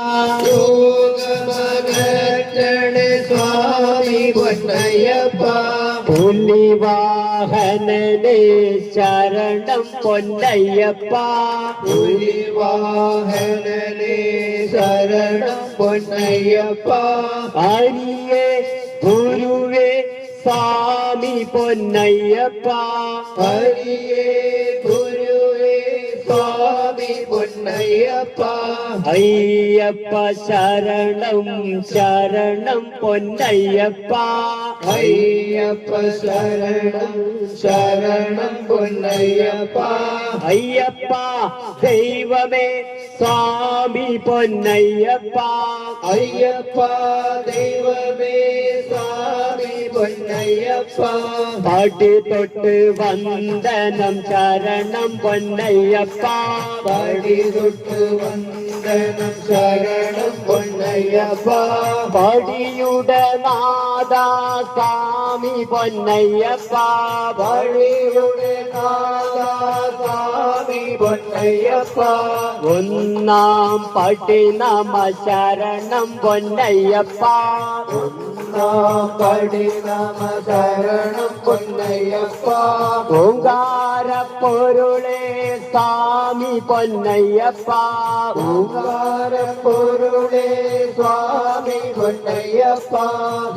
യോഗമകറ്റണേ സ്വാമി പൊന്നയ്യപ്പ. പുലിവാഹനനെ ശരണം പൊന്നയ്യപ്പ. പുലിവാഹനനെ ശരണം പൊന്നയ്യപ്പ. ഹരിയേ ഗുരുവേ സ്വാമി പൊന്നയ്യപ്പ. ഹരിയേ ഗുരുവേ സ്വാമി പൊന്നയ്യപ്പ. അയ്യപ്പ ശരണം ശരണം പൊന്നയ്യപ്പ. അയ്യപ്പ ശരണം ശരണം പൊന്നയ്യപ്പ. അയ്യപ്പ ദൈവമേ സ്വാമി പൊന്നയ്യപ്പ. അയ്യപ്പ ദൈവമേ സ്വാമി പൊന്നയ്യപ്പ. പടി തൊട്ട് വന്ദനം ശരണം പൊന്നയ്യപ്പ. പടി തൊട്ട് വന്ദനം ശരണം പൊന്നയ്യപ്പ. പടിയുടെ നാദ സ്വാമി പൊന്നയ്യപ്പ. പടിയുടെ നാഥ സ്വാമി പൊന്നയ്യപ്പ. ഒന്നാം പടി നമ ശരണം പൊന്നയ്യപ്പ. ഒന്നാം പടി നമ ശരണം പൊന്നയ്യപ്പ. ഓങ്കാര പൊരുളേ സ്വാമി പൊന്നയ്യപ്പ. ഓങ്കാര പൊരുളേ സ്വാമി പൊന്നയ്യപ്പ.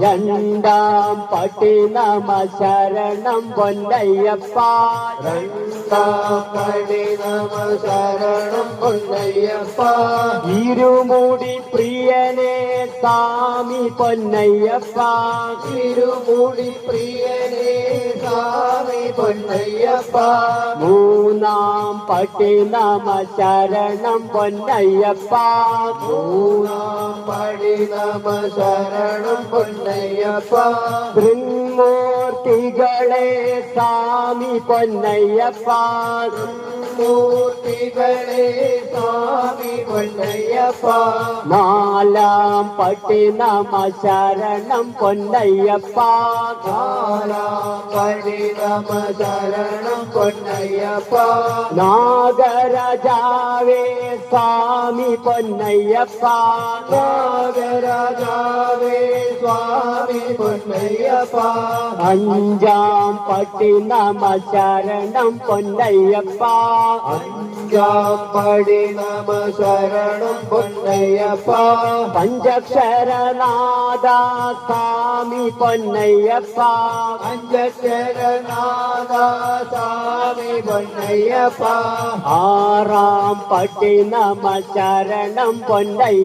രണ്ടാം പടി നമ ശരണം പൊന്നയ്യപ്പ. രണ്ടാം പടി നമ ശരണം പൊന്നയ്യപ്പ. ഇരുമുടി പ്രിയനേ സ്വാമി പൊന്നയ്യപ്പ. തിരുമുടി പ്രിയനേ സ്വാമി പൊന്നയ്യപ്പ. മൂന്നാം പടി നമ ശരണം പൊന്നയ്യപ്പ. മൂന്നാം പടി നമ ശരണം പൊന്നയ്യപ്പ. ത്രിമൂർത്തികളെ സ്വാമി പൊന്നയ്യപ്പ. മൂർത്തികളെ സ്വാമി പൊന്നയ്യപ്പ. നാലാം പടി നമ ശരണം പൊന്നയ്യപ്പ. നാലാം പടി നമ ശരണം പൊന്നയ്യപ്പ. നാഗരാജാവേ സ്വാമി പൊന്നയ്യപ്പ. നാഗരാജാവേ സ്വാമി പൊന്നയ്യപ്പ. അഞ്ചാം പടി നമ ശരണം പൊന്നയ്യപ്പ. അഞ്ചാം പടി നമ ശരണം പൊന്നയ്യപ്പ. പഞ്ചക്ഷരനാഥ സ്വാമി പൊന്നയ്യപ്പ. പഞ്ചക്ഷരനാഥ സ്വാമി പൊന്നയ്യപ്പ. ആറാം പടി നമ ശരണം പൊന്നയ്യപ്പ.